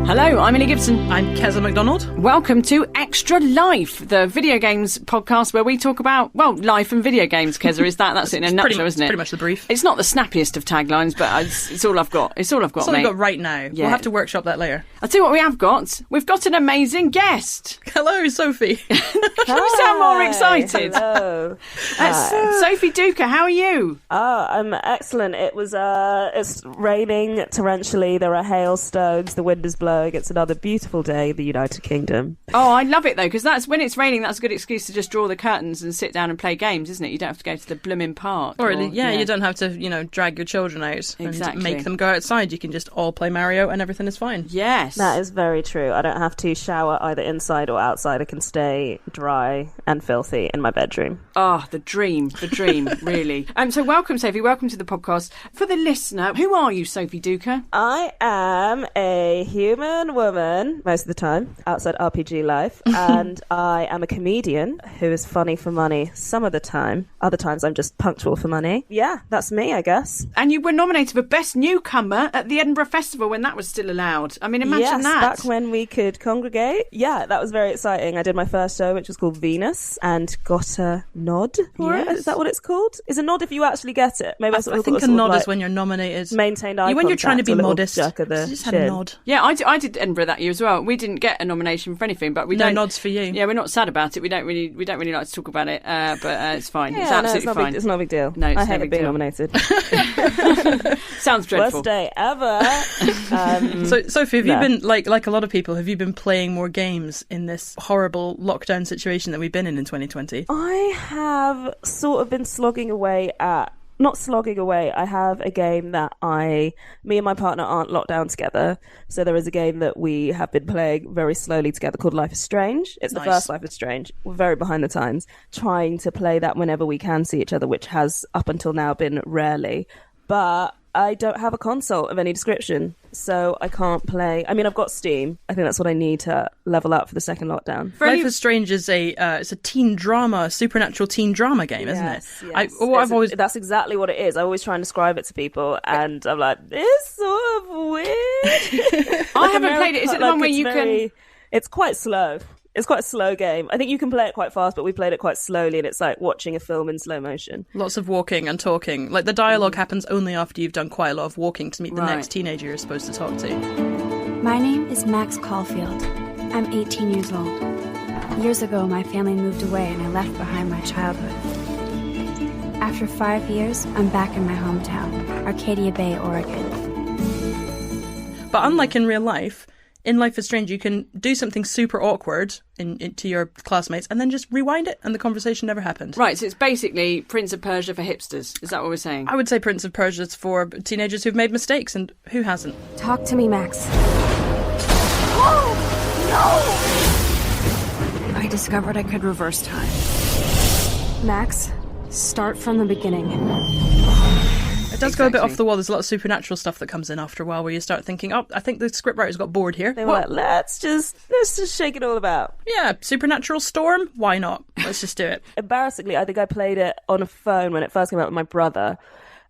Hello, I'm Ellie Gibson. I'm Keza Macdonald. Welcome to Extra Life, the video games podcast where we talk about, well, life and video games. Keza, that's it in a nutshell, isn't it? Pretty much the brief. It's not the snappiest of taglines, but it's all I've got. It's all I've got, It's all mate. I've got right now. Yeah. We'll have to workshop that later. I'll tell you what we have got. We've got an amazing guest. Hello, Sophie. Can you sound more excited? Hello. Sophie Duker, how are you? Oh, I'm excellent. It's raining torrentially. There are hailstones. The wind is blowing. It's another beautiful day in the United Kingdom. Oh, I love it, though, because that's when it's raining, that's a good excuse to just draw the curtains and sit down and play games, isn't it? You don't have to go to the blooming park. Or you don't have to, drag your children out Exactly. and make them go outside. You can just all play Mario and everything is fine. Yes. That is very true. I don't have to shower either inside or outside. I can stay dry and filthy in my bedroom. Oh, the dream, really. So welcome, Sophie. Welcome to the podcast. For the listener, who are you, Sophie Duker? I am a human woman most of the time outside RPG life, and I am a comedian who is funny for money some of the time. Other times I'm just punctual for money. Yeah, that's me, I guess. And you were nominated for Best Newcomer at the Edinburgh Festival when that was still allowed. I mean, imagine that. Back when we could congregate. Yeah, that was very exciting. I did my first show, which was called Venus, and got a nod for it. Is that what it's called? Is a nod if you actually get it? Maybe I think a nod is when you're nominated. Maintained eye when you're trying to be contact, modest. You just had a nod. Yeah, I did Edinburgh that year as well. We didn't get a nomination for anything, but we no don't. nods for you. Yeah, we're not sad about it. We don't really like to talk about it, but it's fine. Yeah, it's absolutely fine. It's not a big deal. No, it's I no haven't big been deal. nominated. Sounds dreadful. Worst day ever. So, Sophie, have you been like a lot of people? Have you been playing more games in this horrible lockdown situation that we've been in 2020? I have sort of been slogging away at. Not slogging away. I have a game that me and my partner aren't locked down together. So there is a game that we have been playing very slowly together called Life is Strange. It's Nice. the first Life is Strange. We're very behind the times. Trying to play that whenever we can see each other, which has up until now been rarely. But I don't have a console of any description, so I can't play. I mean, I've got Steam. I think that's what I need to level up for the second lockdown. Life is Strange is it's a teen drama, supernatural teen drama game, isn't it? Yes. That's exactly what it is. I always try and describe it to people, and I'm like, it's sort of weird. I haven't played it. Is it the one where you can? It's quite slow. It's quite a slow game. I think you can play it quite fast, but we played it quite slowly, and it's like watching a film in slow motion. Lots of walking and talking. Like, the dialogue happens only after you've done quite a lot of walking to meet the next teenager you're supposed to talk to. My name is Max Caulfield. I'm 18 years old. Years ago, my family moved away and I left behind my childhood. After 5 years, I'm back in my hometown, Arcadia Bay, Oregon. But unlike in real life, in Life is Strange, you can do something super awkward to your classmates and then just rewind it and the conversation never happened. Right, so it's basically Prince of Persia for hipsters. Is that what we're saying? I would say Prince of Persia's for teenagers who've made mistakes, and who hasn't? Talk to me, Max. Oh, no! I discovered I could reverse time. Max, start from the beginning. It does go a bit off the wall. There's a lot of supernatural stuff that comes in after a while where you start thinking, oh, I think the scriptwriters got bored here. They were like, let's just shake it all about. Yeah, supernatural storm? Why not? Let's just do it. Embarrassingly, I think I played it on a phone when it first came out with my brother,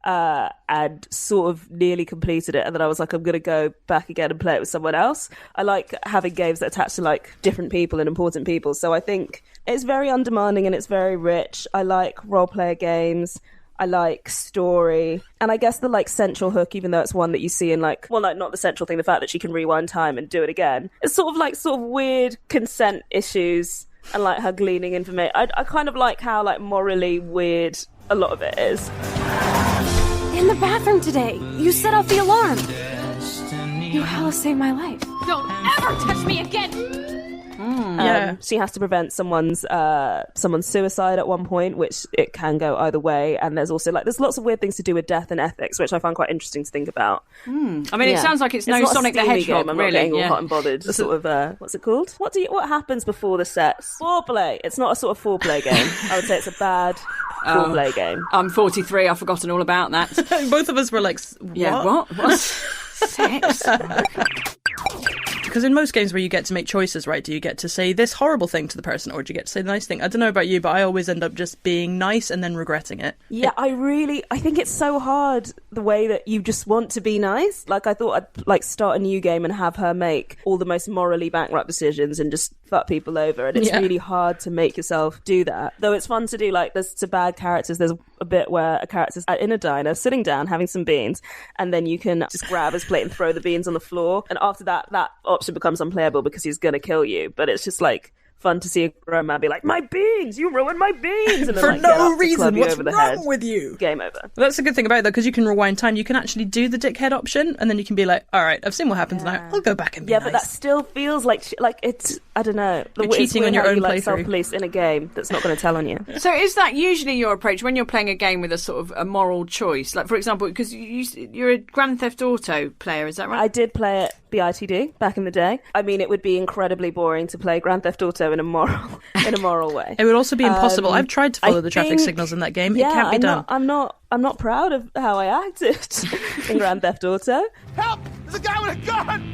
and sort of nearly completed it, and then I was like, I'm going to go back again and play it with someone else. I like having games that attach to like different people and important people, so I think it's very undemanding and it's very rich. I like role-player games. I like story. And I guess the like central hook, even though it's one that you see in like not the central thing, the fact that she can rewind time and do it again. It's sort of weird consent issues and like her gleaning information. I kind of like how like morally weird a lot of it is. In the bathroom today, you set off the alarm. You hella saved my life. Don't ever touch me again! Yeah. She has to prevent someone's suicide at one point, which it can go either way. And there's also there's lots of weird things to do with death and ethics, which I find quite interesting to think about. I mean, it sounds like it's no not a Sonic the steamy Hedgehog, game. I'm really. not getting all hot and bothered. Sort of what's it called? What happens before the sets? Foreplay. It's not a sort of foreplay game. I would say it's a bad foreplay game. I'm 43. I've forgotten all about that. Both of us were like, what? Yeah, what? What's sex? Because in most games where you get to make choices, right, do you get to say this horrible thing to the person, or do you get to say the nice thing? I don't know about you, but I always end up just being nice and then regretting it. Yeah, I think it's so hard the way that you just want to be nice. Like, I thought I'd like start a new game and have her make all the most morally bankrupt decisions and just fuck people over, and it's really hard to make yourself do that. Though it's fun to do, like, there's to bad characters, there's a bit where a character's in a diner sitting down having some beans, and then you can just grab his plate and throw the beans on the floor, and after that option becomes unplayable because he's gonna kill you. But it's just like fun to see a grown man be like, my beans, you ruined my beans, and then, for like, no reason, what's wrong with you? Game over. Well, that's a good thing about that, because you can rewind time. You can actually do the dickhead option, and then you can be like, all right, I've seen what happens now, I'll go back and be nice. But that still feels like it's, I don't know, you're cheating on your own like playthrough. Self-police in a game that's not going to tell on you. So is that usually your approach when you're playing a game with a sort of a moral choice? Like, for example, because you're a Grand Theft Auto player, is that right? I did play it BITD back in the day. I mean, it would be incredibly boring to play Grand Theft Auto in a moral way. It would also be impossible. I've tried to follow the traffic signals in that game. Yeah, it can't be done. I'm not proud of how I acted in Grand Theft Auto. Help! There's a guy with a gun!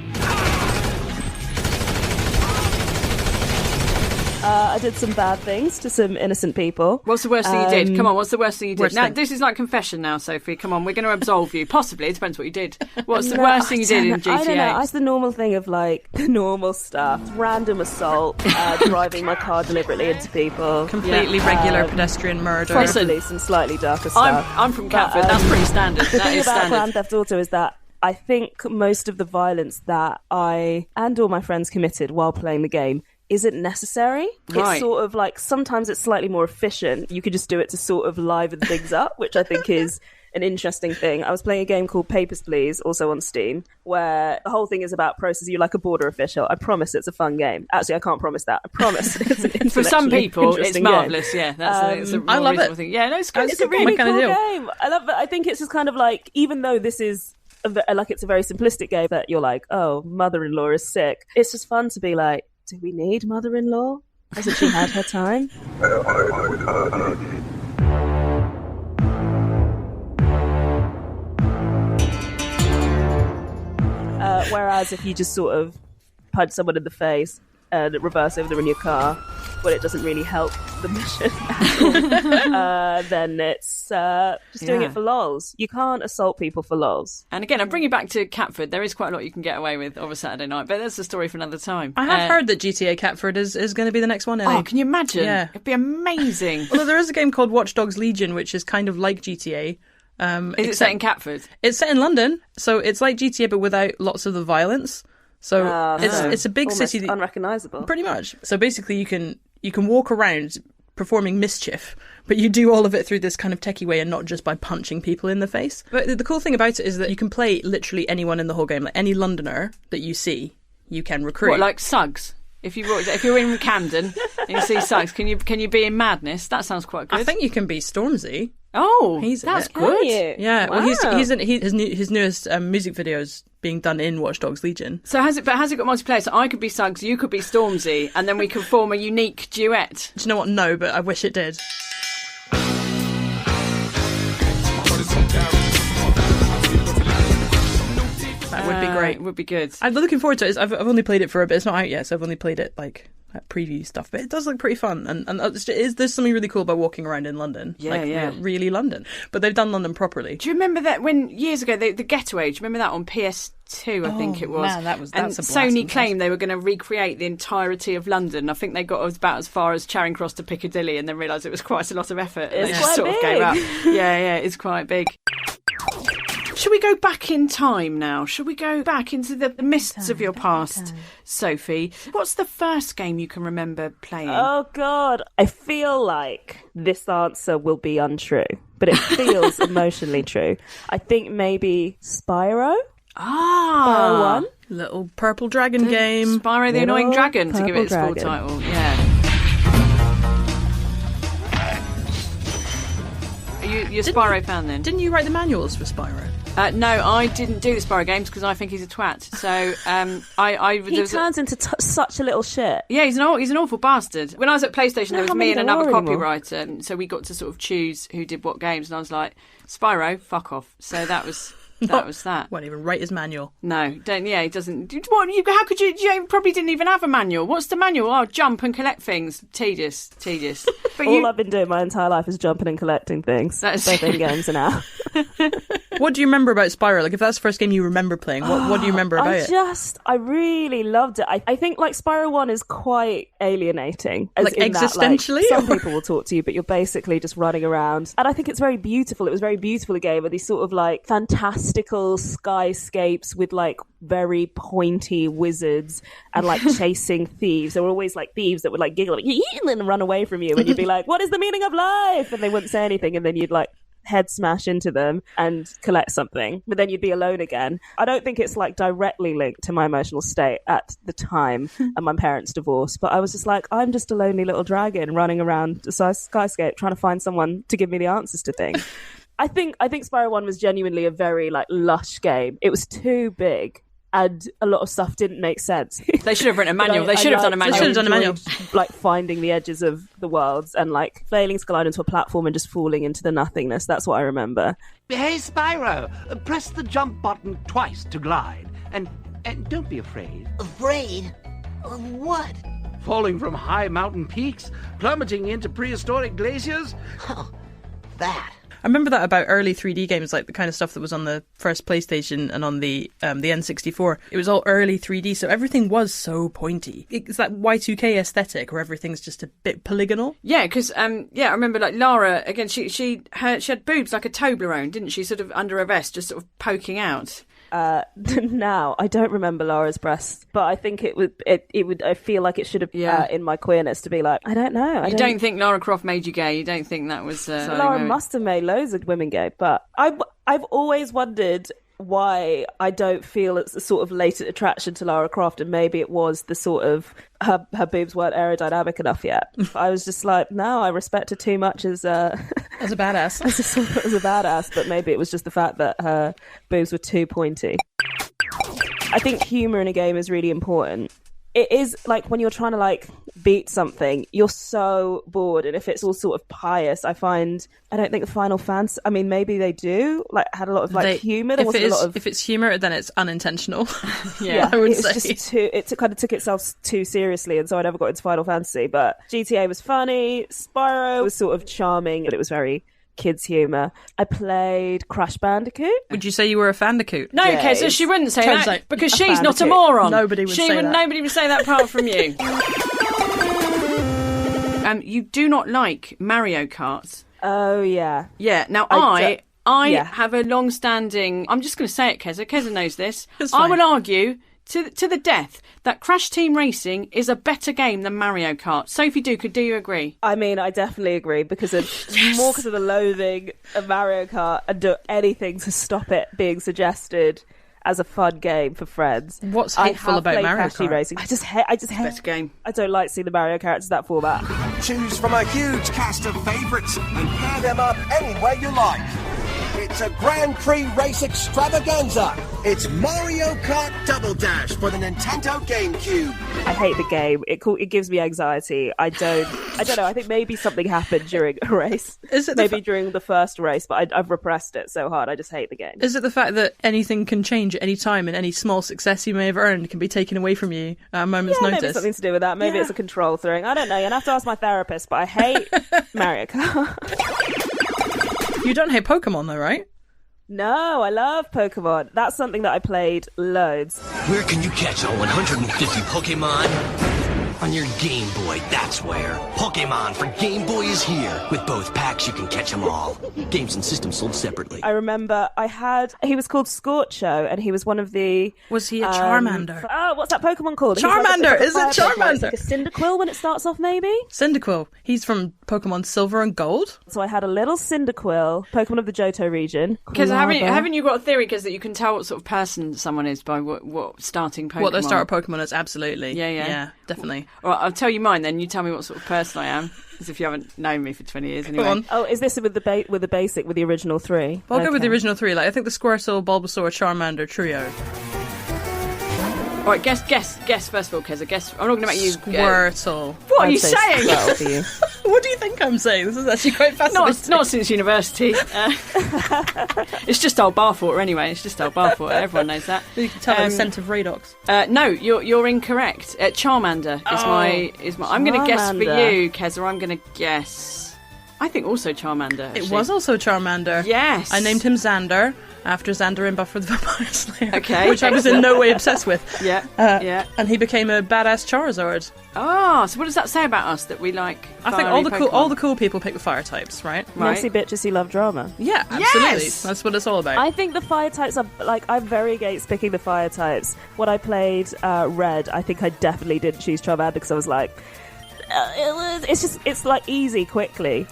I did some bad things to some innocent people. What's the worst thing you did? Come on, what's the worst thing you did? Now, this is like confession now, Sophie. Come on, we're going to absolve you. Possibly, it depends what you did. What's the worst thing you did in GTA? I don't know. It's the normal thing of, like, the normal stuff. Random assault, driving my car deliberately into people. Completely regular pedestrian murder. Possibly some slightly darker stuff. I'm from Catford. That's pretty standard. The thing about standard. Grand Theft Auto is that I think most of the violence that I and all my friends committed while playing the game isn't necessary. Right. It's sort of like, sometimes it's slightly more efficient. You could just do it to sort of liven things up, which I think is an interesting thing. I was playing a game called Papers, Please, also on Steam, where the whole thing is about processing you like a border official. I promise it's a fun game. Actually, I can't promise that. I promise it's an For some people, it's game. marvellous. Yeah, that's I love it. thing. Yeah, no, it's good. It's a really cool game. I love it. I think it's just kind of like, even though this is it's a very simplistic game that you're like, oh, mother-in-law is sick. It's just fun to be like, do we need mother-in-law? Hasn't she had her time? Whereas if you just sort of punch someone in the face and reverse over them in your car, well, it doesn't really help the mission at all. Then it's just doing it for lols. You can't assault people for lols. And again, I'm bringing back to Catford. There is quite a lot you can get away with of a Saturday night, but that's a story for another time. I have heard that GTA Catford is going to be the next one, Ellie. Oh, can you imagine? Yeah. It'd be amazing. Although there is a game called Watch Dogs Legion, which is kind of like GTA. Is it set in Catford? It's set in London, so it's like GTA but without lots of the violence. So it's a big city, unrecognisable, pretty much. So basically, you can walk around performing mischief, but you do all of it through this kind of techie way and not just by punching people in the face. But the cool thing about it is that you can play literally anyone in the whole game, like any Londoner that you see, you can recruit. What, like Suggs? If you're in Camden and you see Suggs, can you be in Madness? That sounds quite good. I think you can be Stormzy. Oh, that's good. Yeah, wow. Well, his newest music videos being done in Watch Dogs Legion. So has it got multiplayer? So I could be Suggs, you could be Stormzy, and then we could form a unique duet. Do you know what? No, but I wish it did. That would be great. It would be good. I'm looking forward to it. I've only played it for a bit. It's not out yet, so I've only played it like preview stuff. But it does look pretty fun, and there's something really cool about walking around in London. Really London. But they've done London properly. Do you remember that when years ago the Getaway? Do you remember that on PS2? I think it was. Man, that's and a blast. Sony claimed they were going to recreate the entirety of London. I think they got about as far as Charing Cross to Piccadilly, and then realised it was quite a lot of effort. It's they quite just sort big. of gave up. Yeah, it's quite big. Should we go back in time now? Should we go back into the mists of your past, Sophie? What's the first game you can remember playing? Oh, God. I feel like this answer will be untrue, but it feels emotionally true. I think maybe Spyro? Spyro 1? Little purple dragon game. Spyro the Annoying Dragon, to give it its full Dragon. title. Yeah. You're a Spyro fan then? Didn't you write the manuals for Spyro? No, I didn't do the Spyro games because I think he's a twat. So He turns into such a little shit. Yeah, he's an awful bastard. When I was at PlayStation, there was me and another anymore. copywriter, so we got to sort of choose who did what games, and I was like, Spyro, fuck off. So that was That was that. Won't even write his manual. No, don't. Yeah, he doesn't. How could you? You probably didn't even have a manual. What's the manual? Oh, jump and collect things. Tedious. But All I've been doing my entire life is jumping and collecting things. That's both in games and out. What do you remember about Spyro? Like, if that's the first game you remember playing, what do you remember about it? I really loved it. I think like Spyro 1 is quite alienating. Like existentially? Some people will talk to you, but you're basically just running around. And I think it's very beautiful. It was very beautiful, a game with these sort of like fantastical skyscapes with like very pointy wizards and like chasing thieves. There were always like thieves that would like giggle and then run away from you, and you'd be like, what is the meaning of life? And they wouldn't say anything, and then you'd like head smash into them and collect something, but then you'd be alone again. I don't think it's like directly linked to my emotional state at the time and my parents' divorce, but I was just like, I'm just a lonely little dragon running around a skyscape trying to find someone to give me the answers to things. I think Spyro 1 was genuinely a very like lush game. It was too big and a lot of stuff didn't make sense. They should have written a manual. They should have done a manual. They should have done a manual. Like finding the edges of the worlds and like failing to glide into a platform and just falling into the nothingness. That's what I remember. Hey, Spyro, press the jump button twice to glide. And don't be afraid. Afraid? Of what? Falling from high mountain peaks? Plummeting into prehistoric glaciers? Oh, that. I remember that about early 3D games, like the kind of stuff that was on the first PlayStation and on the N64. It was all early 3D, so everything was so pointy. It's that Y2K aesthetic where everything's just a bit polygonal. Yeah, because I remember like Lara again. She had boobs like a Toblerone, didn't she? Sort of under her vest, just sort of poking out. Now I don't remember Lara's breasts, but I think it would. I feel like it should have in my queerness to be like, I don't know. You don't think Lara Croft made you gay? You don't think that was Lara must have made loads of women gay, but I've always wondered why I don't feel it's a sort of latent attraction to Lara Croft, and maybe it was the sort of her boobs weren't aerodynamic enough yet. I was just like, no, I respect her too much as a badass. as a badass, but maybe it was just the fact that her boobs were too pointy. I think humour in a game is really important. It is like when you're trying to like beat something, you're so bored, and if it's all sort of pious, I don't think the Final Fantasy, I mean maybe they do, like had a lot of like humour. If it's humour, then it's unintentional. yeah, I would say it kind of took itself too seriously, and so I never got into Final Fantasy. But GTA was funny, Spyro was sort of charming, but it was very kids' humour. I played Crash Bandicoot. Would you say you were a Fandicoot? No, Keza, she wouldn't say Turns that out because she's not a moron. Nobody would say that. Nobody would say that apart from you. You do not like Mario Kart. Oh yeah. Yeah. Now I have a long-standing. I'm just going to say it, Keza. Keza knows this. I will argue to the death that Crash Team Racing is a better game than Mario Kart. Sophie Duker, do you agree? I mean, I definitely agree because of more because of the loathing of Mario Kart and do anything to stop it being suggested as a fun game for friends. What's hateful about Mario Kart? Racing. I just hate better game. I don't like seeing the Mario characters that format. Choose from a huge cast of favourites and pair them up any way you like. It's a Grand Prix race extravaganza. It's Mario Kart Double Dash for the Nintendo GameCube. I hate the game. It gives me anxiety. I don't know. I think maybe something happened during a race. Is it maybe during the first race, but I've repressed it so hard. I just hate the game. Is it the fact that anything can change at any time and any small success you may have earned can be taken away from you at a moment's notice? Maybe something to do with that. Maybe it's a control thing. I don't know. You'd have to ask my therapist, but I hate Mario Kart. You don't hate Pokemon though, right? No, I love Pokemon. That's something that I played loads. Where can you catch all 150 Pokemon? On your Game Boy, that's where. Pokemon for Game Boy is here. With both packs, you can catch them all. Games and systems sold separately. I remember he was called Scorcho, and he was one of the... Was he a Charmander? What's that Pokemon called? Charmander! Is it Charmander? Like a Cyndaquil when it starts off, maybe? Cyndaquil. He's from Pokemon Silver and Gold. So I had a little Cyndaquil, Pokemon of the Johto region. Because haven't you got a theory, because that you can tell what sort of person someone is by what starting Pokemon? What their starter Pokemon is, absolutely. Yeah, definitely. All right, I'll tell you mine then. You tell me what sort of person I am, as if you haven't known me for 20 years anyway. Go on. Oh, is this with the original three? Well, I'll go with the original three. Like I think the Squirtle, Bulbasaur, Charmander trio. All right, guess first of all, Keza. Guess. I'm not going to make you. Squirtle. What are I'd you say saying? Squirtle for you. What do you think I'm saying? This is actually quite fascinating. Not since university. It's just old bathwater anyway. It's just old bathwater. Everyone knows that. You can tell by the scent of Radox. No, you're incorrect. Charmander is my. I'm going to guess for you, Keza. I'm going to guess. I think also Charmander. Actually. It was also Charmander. Yes. I named him Xander after Xander in Buffy the Vampire Slayer. Okay. Which I was in no way obsessed with. Yeah. And he became a badass Charizard. Oh, so what does that say about us that we like? I think all the cool people pick the fire types, right? Messy bitches who love drama. Yeah, absolutely. Yes! That's what it's all about. I think the fire types are I'm very against picking the fire types. When I played Red, I think I definitely didn't choose Charmander because I was like, it's like easy quickly.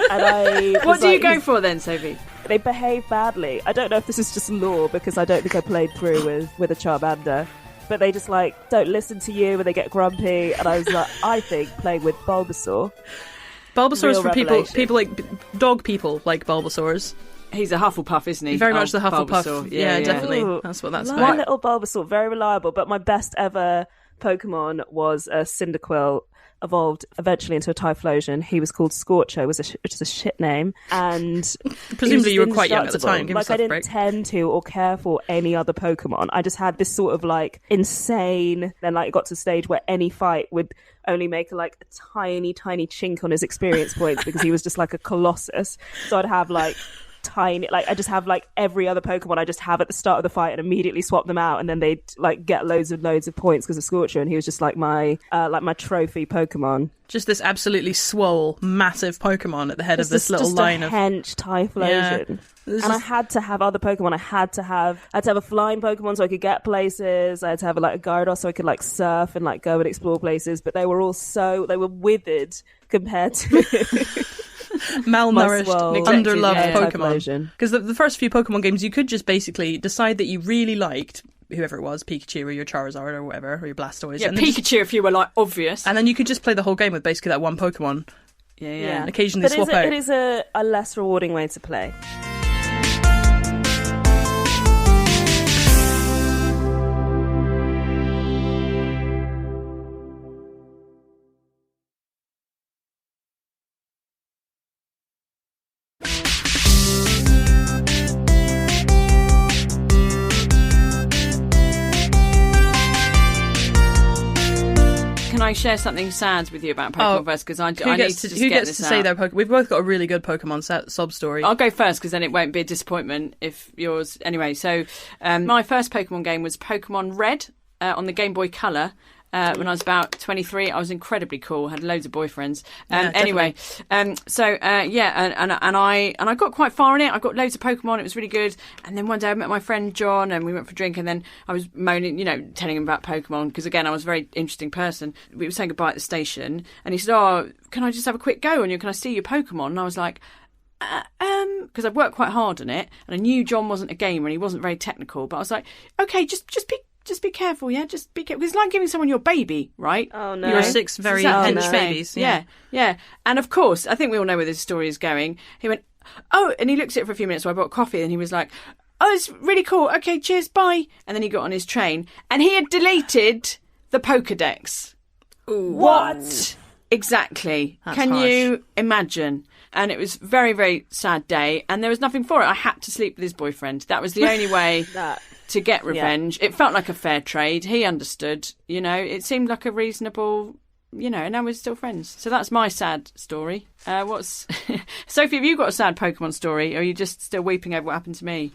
And what do you go for then, Sophie? They behave badly. I don't know if this is just lore because I don't think I played through with a Charmander. But they just don't listen to you and they get grumpy. And I was like, I think playing with Bulbasaur. Bulbasaur is for people like dog people like Bulbasaurs. He's a Hufflepuff, isn't he? Very much the Hufflepuff. Bulbasaur. Yeah, definitely. Ooh, that's what that's my about. little Bulbasaur, very reliable. But my best ever Pokemon was a Cyndaquil. Evolved eventually into a Typhlosion. He was called Scorcho, which is a shit name. And presumably you were quite young at the time. Give I didn't tend to or care for any other Pokemon. I just had this sort of insane. Then it got to the stage where any fight would only make a tiny chink on his experience points because he was just like a colossus. So I'd have tiny, I just have every other Pokemon I just have at the start of the fight and immediately swap them out, and then they'd get loads of points because of Scorcher, and he was just my trophy Pokemon. Just this absolutely swole, massive Pokemon at the head of this little line of hench Typhlosion. Yeah. I had to have other Pokemon. I had to have a flying Pokemon so I could get places. I had to have a Gyarados so I could surf and go and explore places. But they were all they were withered compared to malnourished, underloved Pokemon. Because the first few Pokemon games, you could just basically decide that you really liked whoever it was, Pikachu or your Charizard or whatever, or your Blastoise. Yeah, and Pikachu if you were obvious. And then you could just play the whole game with basically that one Pokemon. Yeah. And occasionally swap out. It is a less rewarding way to play. Can I share something sad with you about Pokemon first? Because I need to just who get gets this to out. say their Pokemon? We've both got a really good Pokemon sob story. I'll go first because then it won't be a disappointment if yours. Anyway, so my first Pokemon game was Pokemon Red on the Game Boy Color. When I was about 23, I was incredibly cool. Had loads of boyfriends. Anyway, and I got quite far in it. I got loads of Pokemon. It was really good. And then one day I met my friend John, and we went for a drink. And then I was moaning, telling him about Pokemon because again, I was a very interesting person. We were saying goodbye at the station, and he said, "Oh, can I just have a quick go on you? Can I see your Pokemon?" And I was like, because I've worked quite hard on it, and I knew John wasn't a gamer and he wasn't very technical. But I was like, okay, just be careful, yeah? Just be careful. It's like giving someone your baby, right? Oh, no. Your 6 very hench babies. Yeah. And of course, I think we all know where this story is going. He went, oh, and he looked at it for a few minutes while I bought coffee, and he was like, oh, it's really cool. Okay, cheers, bye. And then he got on his train, and he had deleted the Pokedex. Ooh. What? Exactly. That's Can harsh. you imagine? And it was a very, very sad day, and there was nothing for it. I had to sleep with his boyfriend. That was the only way to get revenge. Yeah. It felt like a fair trade. He understood, it seemed like a reasonable, and now we're still friends. So that's my sad story. Sophie, have you got a sad Pokemon story, or are you just still weeping over what happened to me?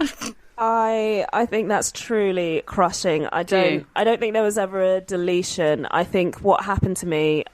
I think that's truly crushing. I don't think there was ever a deletion. I think what happened to me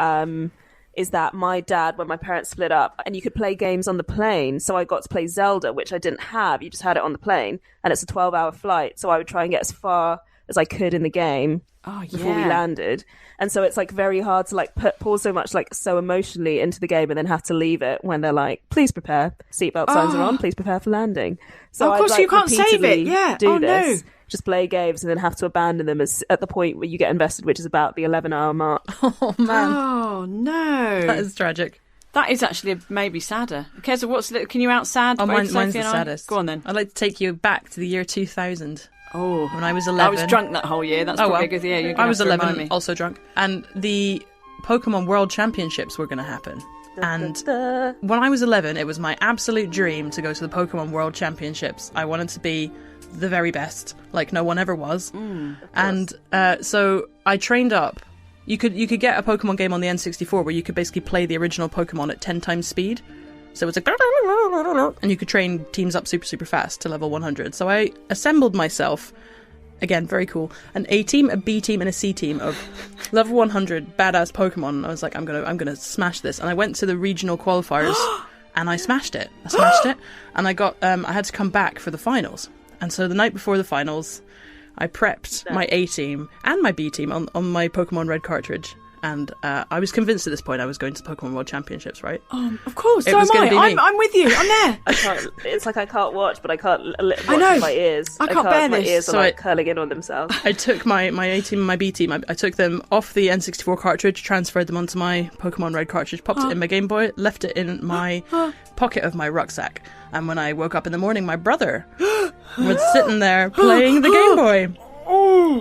is that my dad, when my parents split up, and you could play games on the plane, so I got to play Zelda, which I didn't have. You just had it on the plane, and it's a 12-hour flight, so I would try and get as far as I could in the game before we landed. And so it's very hard to pour so much so emotionally into the game and then have to leave it when they're like, please prepare, seatbelt signs are on, please prepare for landing. So of course you can't save it. Yeah. Do this. No. Just play games and then have to abandon them at the point where you get invested, which is about the 11-hour mark. Oh, man. Oh, no. That is tragic. That is actually maybe sadder. Keza, can you out-sad? Oh, mine's the saddest. Go on, then. I'd like to take you back to the year 2000. Oh, when I was 11. I was drunk that whole year. That's probably a good year. You're gonna I was have to remind 11, me. also drunk. And the Pokemon World Championships were going to happen. And when I was 11, it was my absolute dream to go to the Pokemon World Championships. I wanted to be the very best, like no one ever was. And so I trained up. You could get a Pokemon game on the N64 where you could basically play the original Pokemon at 10 times speed. So it's like, and you could train teams up super, super fast to level 100. So I assembled myself, again, very cool, an A team, a B team, and a C team of level 100 badass Pokemon. I was like, I'm gonna smash this. And I went to the regional qualifiers and I smashed it. And I got, I had to come back for the finals. And so the night before the finals, I prepped my A team and my B team on my Pokemon Red cartridge. And I was convinced at this point I was going to the Pokemon World Championships, right? Of course, It so was am gonna be I. me. I'm with you. I'm there. I can't. It's like I can't watch, but I can't watch I know. my ears. I can't bear My this. ears are So like curling in on themselves. I took my A team and my B team, I took them off the N64 cartridge, transferred them onto my Pokemon Red cartridge, popped it in my Game Boy, left it in my pocket of my rucksack. And when I woke up in the morning, my brother was sitting there playing the Game Boy.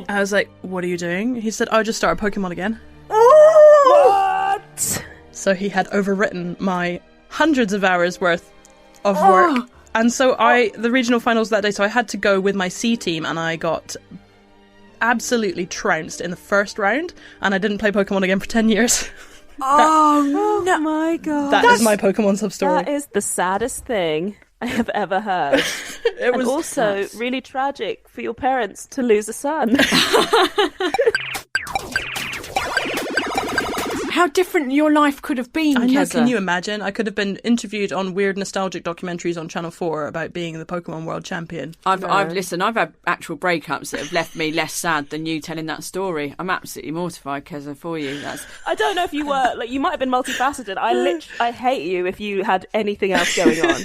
I was like, what are you doing? He said, I just started Pokemon again. What? So he had overwritten my hundreds of hours worth of work. And so the regional finals that day, so I had to go with my C team and I got absolutely trounced in the first round and I didn't play Pokemon again for 10 years. Oh my god. That is my Pokemon sub-story. That is the saddest thing I have ever heard. It was also really tragic for your parents to lose a son. How different your life could have been, I know, Keza. can you imagine? I could have been interviewed on weird nostalgic documentaries on Channel 4 about being the Pokemon World Champion. I've had actual breakups that have left me less sad than you telling that story. I'm absolutely mortified, Keza, for you. I don't know if you were, like, you might have been multifaceted. I hate you if you had anything else going on.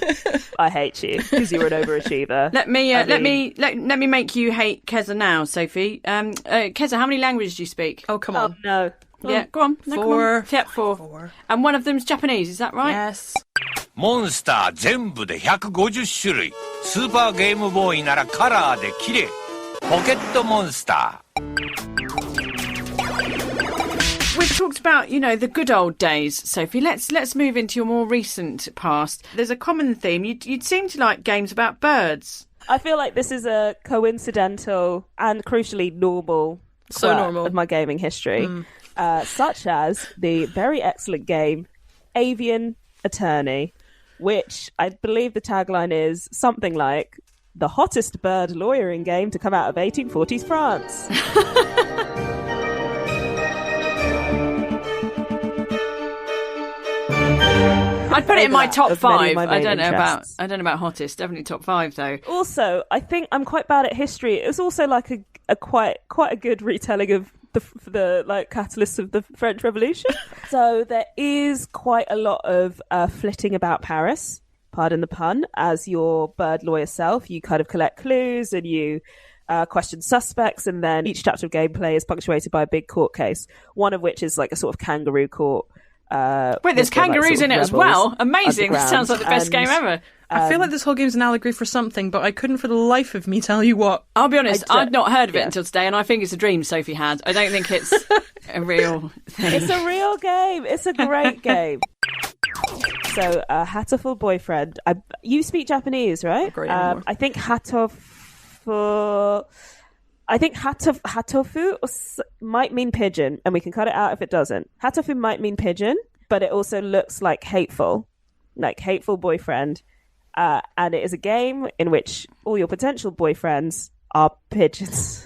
I hate you because you were an overachiever. Let me make you hate Keza now, Sophie. Keza, how many languages do you speak? Oh, come on. Oh, no. Yeah, go on. No, 4. come on. Yep, 4. And one of them's Japanese, is that right? Yes. モンスター全部で150種類。スーパーゲームボーイならカラーで綺麗。ポケットモンスター。 We've talked about, the good old days, Sophie. Let's move into your more recent past. There's a common theme. You'd seem to like games about birds. I feel like this is a coincidental and crucially normal normal of my gaming history. Such as the very excellent game Avian Attorney, which I believe the tagline is something like the hottest bird lawyering game to come out of 1840s France. I'd put it in my top 5. I don't know interests. about hottest. Definitely top 5 though. Also, I think I'm quite bad at history. It was also like a quite a good retelling of the like catalyst of the French Revolution. So there is quite a lot of flitting about Paris, pardon the pun, as your bird lawyer self. You kind of collect clues and you question suspects, and then each chapter of gameplay is punctuated by a big court case, one of which is like a sort of kangaroo court. Wait, there's kangaroos in it as well. Amazing. This sounds like the best game ever. I feel like this whole game's an allegory for something, but I couldn't for the life of me tell you what. I'll be honest, I'd not heard of it until today, and I think it's a dream Sophie had. I don't think it's a real thing. It's a real game. It's a great game. So, Hatoful Boyfriend. You speak Japanese, right? Great I think Hatofu might mean pigeon, and we can cut it out if it doesn't. Hatofu might mean pigeon, but it also looks like hateful boyfriend. And it is a game in which all your potential boyfriends are pigeons.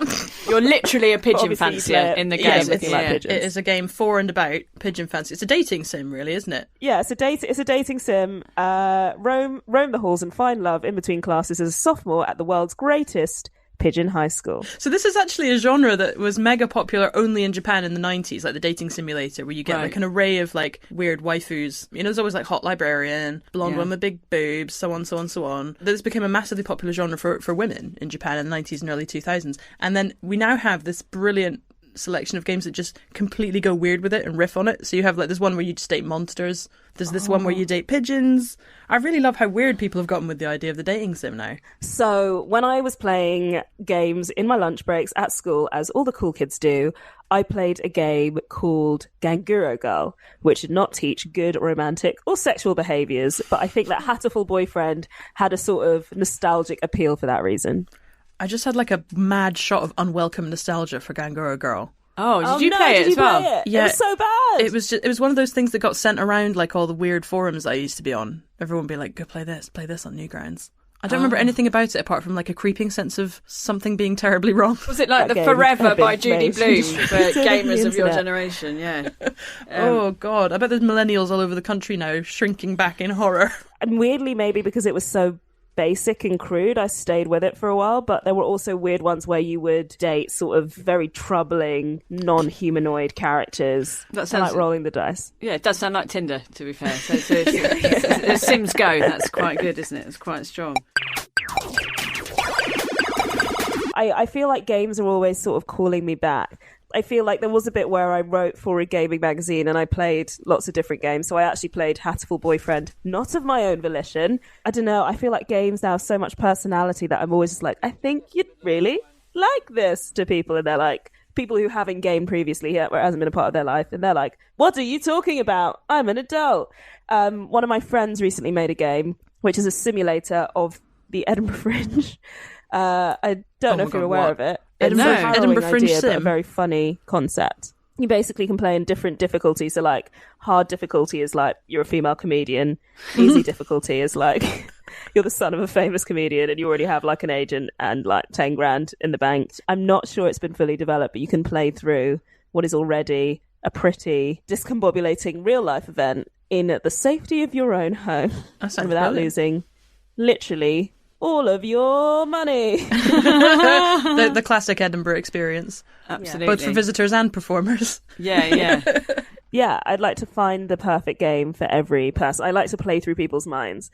You're literally a pigeon fancier in the game. Yes, looking like pigeons. It is a game for and about pigeon fancy. It's a dating sim, really, isn't it? Yeah, it's a dating sim. Roam the halls and find love in between classes as a sophomore at the world's greatest pigeon high school. So this is actually a genre that was mega popular only in Japan in the 90s, like the dating simulator, where you get like an array of like weird waifus. There's always like hot librarian, blonde one with big boobs, so on, so on, so on. This became a massively popular genre for women in Japan in the 90s and early 2000s. And then we now have this brilliant selection of games that just completely go weird with it and riff on it. So you have like there's one where you just date monsters. There's this one where you date pigeons. I really love how weird people have gotten with the idea of the dating sim now. So when I was playing games in my lunch breaks at school, as all the cool kids do, I played a game called Ganguro Girl, which did not teach good romantic or sexual behaviours, but I think that Hatterful Boyfriend had a sort of nostalgic appeal for that reason. I just had like a mad shot of unwelcome nostalgia for Ganguro Girl. Oh, did you play it as well? Yeah, it was so bad. It was one of those things that got sent around like all the weird forums I used to be on. Everyone would be like, go play this on Newgrounds. I don't remember anything about it apart from like a creeping sense of something being terribly wrong. Was it like That the game Forever by made Judy Blume for gamers of your internet. generation? Yeah. Oh God, I bet there's millennials all over the country now shrinking back in horror. And weirdly, maybe because it was so basic and crude, I stayed with it for a while, but there were also weird ones where you would date sort of very troubling non-humanoid characters. That I sounds like rolling the dice. Yeah, it does sound like Tinder, to be fair. So it's Sims Go, that's quite good, isn't it? It's quite strong. I feel like games are always sort of calling me back. I feel like there was a bit where I wrote for a gaming magazine and I played lots of different games. So I actually played Hatterful Boyfriend, not of my own volition. I don't know, I feel like games now have so much personality that I'm always just like, I think you'd really like this to people. And they're like, people who haven't gamed previously yet, where it hasn't been a part of their life. And they're like, what are you talking about? I'm an adult. One of my friends recently made a game, which is a simulator of the Edinburgh Fringe. I don't know if you're aware of it. It's a harrowing Edinburgh Fringe idea, but a sim. very funny concept. You basically can play in different difficulties. So, like, hard difficulty is like you're a female comedian. Easy difficulty is like you're the son of a famous comedian and you already have like an agent and like 10 grand in the bank. I'm not sure it's been fully developed, but you can play through what is already a pretty discombobulating real life event in the safety of your own home and without losing literally all of your money. The classic Edinburgh experience. Absolutely. Both for visitors and performers. Yeah. Yeah, I'd like to find the perfect game for every person. I like to play through people's minds.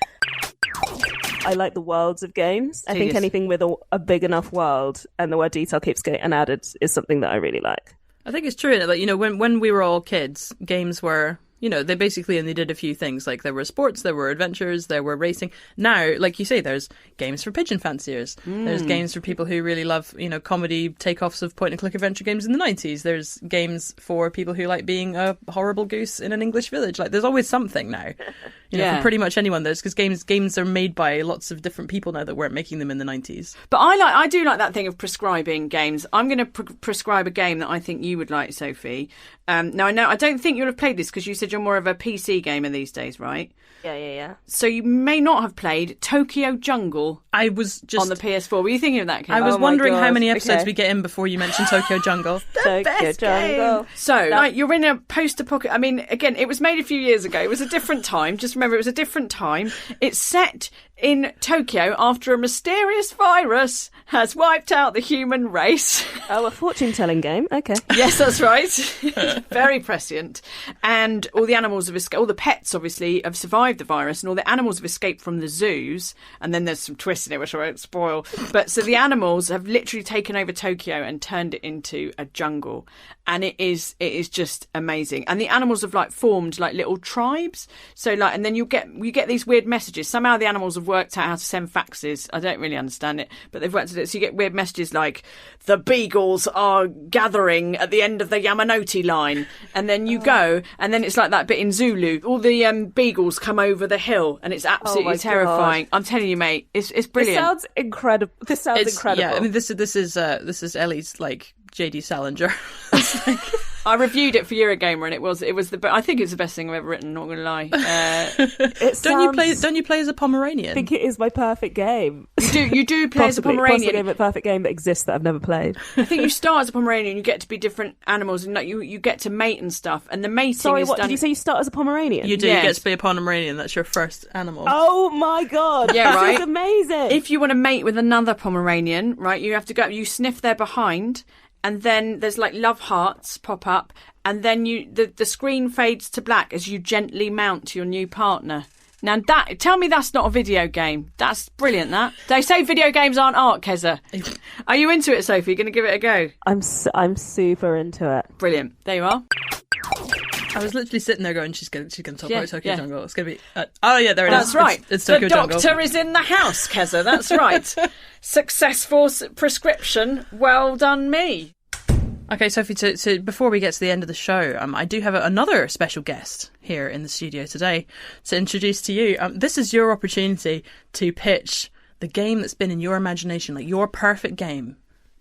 I like the worlds of games. I think anything with a big enough world and the word detail keeps getting added is something that I really like. I think it's true that, you know, when we were all kids, games were, you know, they basically only did a few things. Like there were sports, there were adventures, there were racing. Now, like you say, there's games for pigeon fanciers. There's games for people who really love, you know, comedy takeoffs of point-and-click adventure games in the 90s. There's games for people who like being a horrible goose in an English village. Like there's always something now. You know, for pretty much anyone. There's because games are made by lots of different people now that weren't making them in the 90s. But I do like that thing of prescribing games. I'm going to prescribe a game that I think you would like, Sophie. Now, I don't think you'll have played this because you said you're more of a PC gamer these days, right? Yeah. So you may not have played Tokyo Jungle. I was just on the PS4. Were you thinking of that game? I was wondering how many episodes we get in before you mentioned Tokyo Jungle. Tokyo Jungle. So, like, you're in a post-apocalyptic... I mean, again, it was made a few years ago. It was a different time. Just remember, it was a different time. It's set in Tokyo after a mysterious virus has wiped out the human race. Oh, a fortune-telling game. Okay. Yes, that's right. Very prescient. And all the animals have escaped. All the pets, obviously, have survived the virus, and all the animals have escaped from the zoos. And then there's some twists in it, which I won't spoil. But so the animals have literally taken over Tokyo and turned it into a jungle. And it is just amazing. And the animals have like formed like little tribes. So like, and then you get these weird messages. Somehow the animals have worked out how to send faxes. I don't really understand it, but they've worked at it. So you get weird messages like the beagles are gathering at the end of the Yamanote line, and then you go, and then it's like that bit in Zulu. All the beagles come over the hill, and it's absolutely terrifying. God. I'm telling you, mate, it's brilliant. This sounds incredible. Yeah, I mean, this is Ellie's like JD Salinger. I reviewed it for Eurogamer, and it was I think it's the best thing I've ever written. Not going to lie. Don't you play as a Pomeranian? I think it is my perfect game. You do play as a Pomeranian. Possibly a perfect game that exists that I've never played. I think you start as a Pomeranian. You get to be different animals, and like you get to mate and stuff. And the mating is done. Did you say you start as a Pomeranian? You do. Yes. You get to be a Pomeranian. That's your first animal. Oh my god! Yeah, right. This is amazing. If you want to mate with another Pomeranian, right, you have to go. You sniff their behind. And then there's like love hearts pop up, and then the screen fades to black as you gently mount your new partner Now tell me that's not a video game. That's brilliant, that. They say video games aren't art, Keza. Are you into it, Sophie? Going to give it a go? I'm super into it. Brilliant. There you are. I was literally sitting there going, she's going to talk about Tokyo Jungle. It's going to be... oh, yeah, there it is. That's right. It's Tokyo Jungle. The doctor is in the house, Keza. That's right. Successful prescription. Well done, me. Okay, Sophie, so before we get to the end of the show, I do have another special guest here in the studio today to introduce to you. This is your opportunity to pitch the game that's been in your imagination, like your perfect game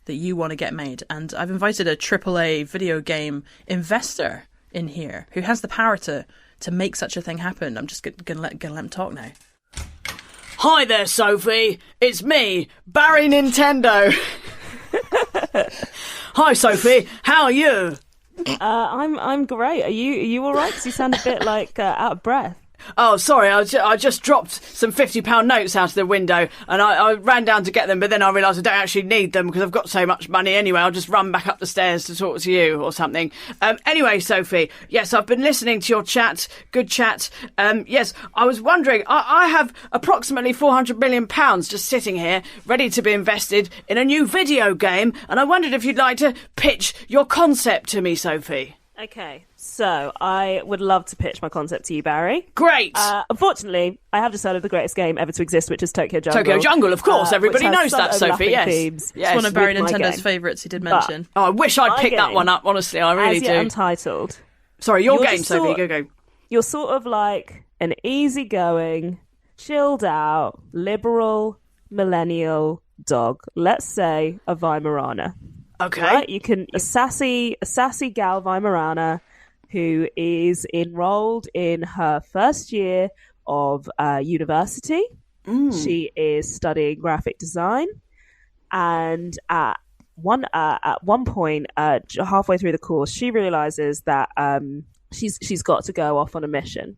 that you want to get made. And I've invited a AAA video game investor in here who has the power to make such a thing happen. I'm just gonna let him talk now. Hi there, Sophie. It's me, Barry Nintendo. Hi, Sophie. How are you? I'm great. Are you all right? 'Cause you sound a bit like out of breath. Oh, sorry, I just dropped some £50 notes out of the window and I ran down to get them, but then I realised I don't actually need them because I've got so much money anyway. I'll just run back up the stairs to talk to you or something. Anyway, Sophie, yes, I've been listening to your chat. Good chat. Yes, I was wondering, I have approximately £400 million just sitting here ready to be invested in a new video game, and I wondered if you'd like to pitch your concept to me, Sophie. Okay, so I would love to pitch my concept to you, Barry. Great! Unfortunately, I have decided the greatest game ever to exist, which is Tokyo Jungle. Tokyo Jungle, of course. Everybody knows that, Sophie, yes. Themes, it's one of Barry Nintendo's favourites, he did mention. I wish I'd picked that one up, honestly. I really do. Untitled. Sorry, your game, Sophie. Go. You're sort of like an easygoing, chilled out, liberal, millennial dog. Let's say a Weimaraner. Okay. Right? You can a sassy gal Weimaraner who is enrolled in her first year of university. She is studying graphic design, and at one point, halfway through the course, she realizes that she's got to go off on a mission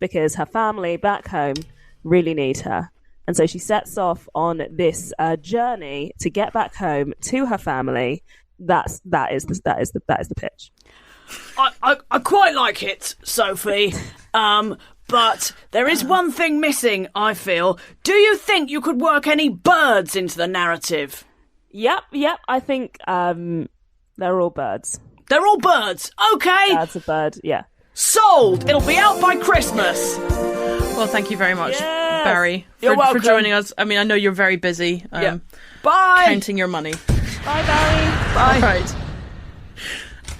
because her family back home really need her. And so she sets off on this journey to get back home to her family. That is the pitch. I quite like it, Sophie. But there is one thing missing, I feel. Do you think you could work any birds into the narrative? Yep. I think they're all birds. They're all birds. Okay. That's a bird. Yeah. Sold. It'll be out by Christmas. Well, thank you very much, yes. Barry, for joining us. I mean, I know you're very busy. Yeah. Bye. Counting your money. Bye, Barry. Bye.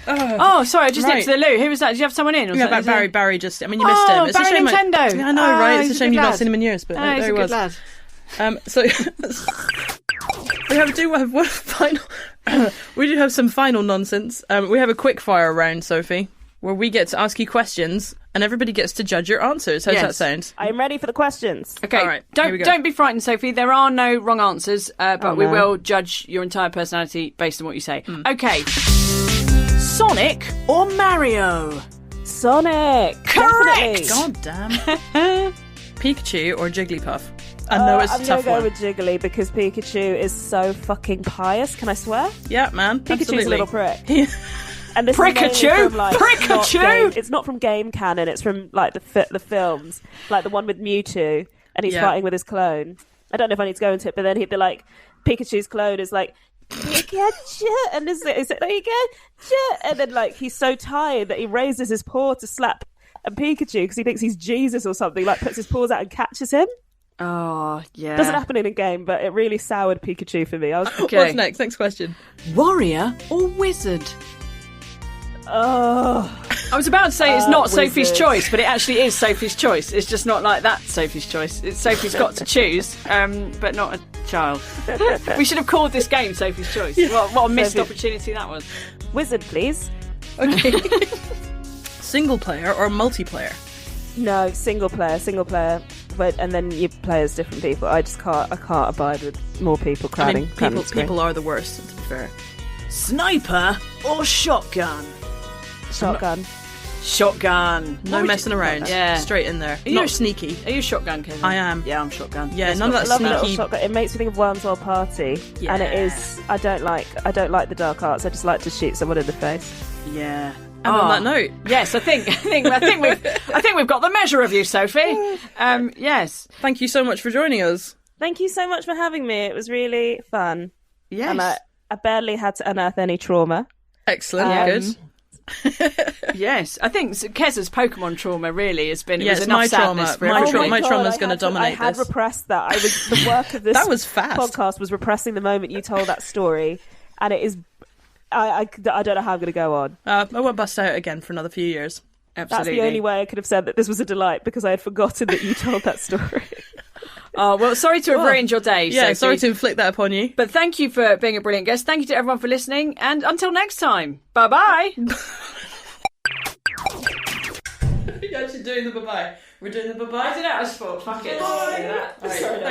All right. Oh, sorry, I just nipped to the loo. Who was that? Did you have someone in? Yeah, Barry just... I mean, you missed him. It's Barry a shame. Nintendo. I know, right? It's a shame you've not seen him in years, but there he was. Lad. So we do have one final... we do have some final nonsense. We have a quick fire round, Sophie, where we get to ask you questions and everybody gets to judge your answers. How's that sound? I'm ready for the questions. Okay, all right, don't be frightened, Sophie. There are no wrong answers, but we will judge your entire personality based on what you say. Okay. Sonic or Mario? Sonic. Correct. Definitely. God damn. Pikachu or Jigglypuff? I know it's a tough one. I'm going to go with Jiggly because Pikachu is so fucking pious. Can I swear? Yeah, man. Pikachu's absolutely. a little prick. And this Prickachu! Is from, Prickachu! It's not from game canon. It's from like the films, like the one with Mewtwo, and he's fighting with his clone. I don't know if I need to go into it, but then he'd be like, Pikachu's clone is like, Pikachu, and he's like, Pikachu, and then like he's so tired that he raises his paw to slap a Pikachu because he thinks he's Jesus or something. Like puts his paws out and catches him. Oh yeah, doesn't happen in a game, but it really soured Pikachu for me. Okay. What's next? Next question. Warrior or wizard? Oh, I was about to say it's not wizard. Sophie's choice, but it actually is Sophie's choice. It's just not like that Sophie's choice. It's Sophie's got to choose, but not a child. We should have called this game Sophie's choice. What a missed opportunity that was. Wizard, please. Okay. Single player or multiplayer? No, single player. But and then you play as different people. I can't abide with more people crowding. I mean, people are the worst, to be fair. Sniper or shotgun? Shotgun. No messing around. Yeah. Straight in there. Not sneaky. Are you shotgun, Keza? I am. Yeah, I'm shotgun. Yeah, none of that sneaky. Shotgun. It makes me think of Worms World Party. Yeah. And it is. I don't like the dark arts. I just like to shoot someone in the face. Yeah. And on that note, yes, I think we've got the measure of you, Sophie. Yes. Thank you so much for joining us. Thank you so much for having me. It was really fun. Yes. And I barely had to unearth any trauma. Excellent. Good. Yes, I think Keza's Pokemon trauma really has been. Yes, it was enough my sadness trauma. for My trauma is going to dominate this. I had repressed that. The work of this that was fast. podcast was repressing the moment you told that story, and it is. I don't know how I'm going to go on. I won't bust out again for another few years. Absolutely. That's the only way I could have said that this was a delight, because I had forgotten that you told that story. Oh, well, sorry to have ruined your day, Yeah, Sophie. sorry to inflict that upon you. But thank you for being a brilliant guest. Thank you to everyone for listening. And until next time, bye-bye. You're actually doing the bye-bye. We're doing the bye-bye. I did it as sport. Fuck it. Bye. Sorry,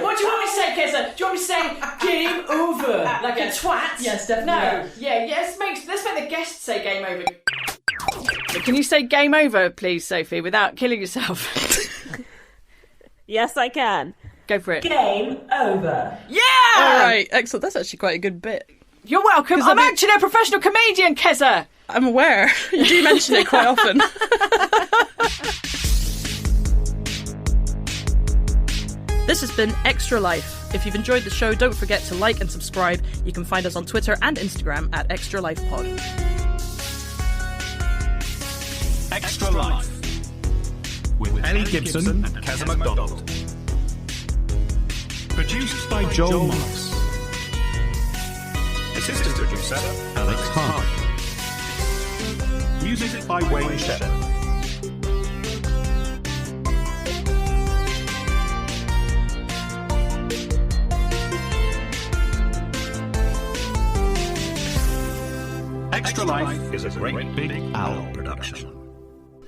what do you want me to say, Keza? Do you want me to say game over? Like a twat? Yes, definitely. No. Yeah, let's make the guest say game over. Can you say game over, please, Sophie, without killing yourself? Yes, I can. Go for it. Game over. Yeah! All right, excellent. That's actually quite a good bit. You're welcome. I'm actually a professional comedian, Keza. I'm aware. You do mention it quite often. This has been Extra Life. If you've enjoyed the show, don't forget to like and subscribe. You can find us on Twitter and Instagram at Extra Life Pod. Extra Life with Ellie Gibson and Keza Macdonald. Produced by Joel Marks. Assistant producer Alex Hart. Music by Wayne Shepard. Extra Life is a Great Big Owl production.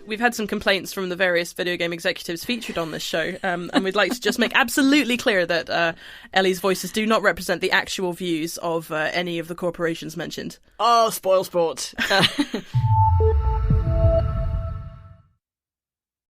We've had some complaints from the various video game executives featured on this show, and we'd like to just make absolutely clear that Ellie's voices do not represent the actual views of any of the corporations mentioned. Oh, spoil sport.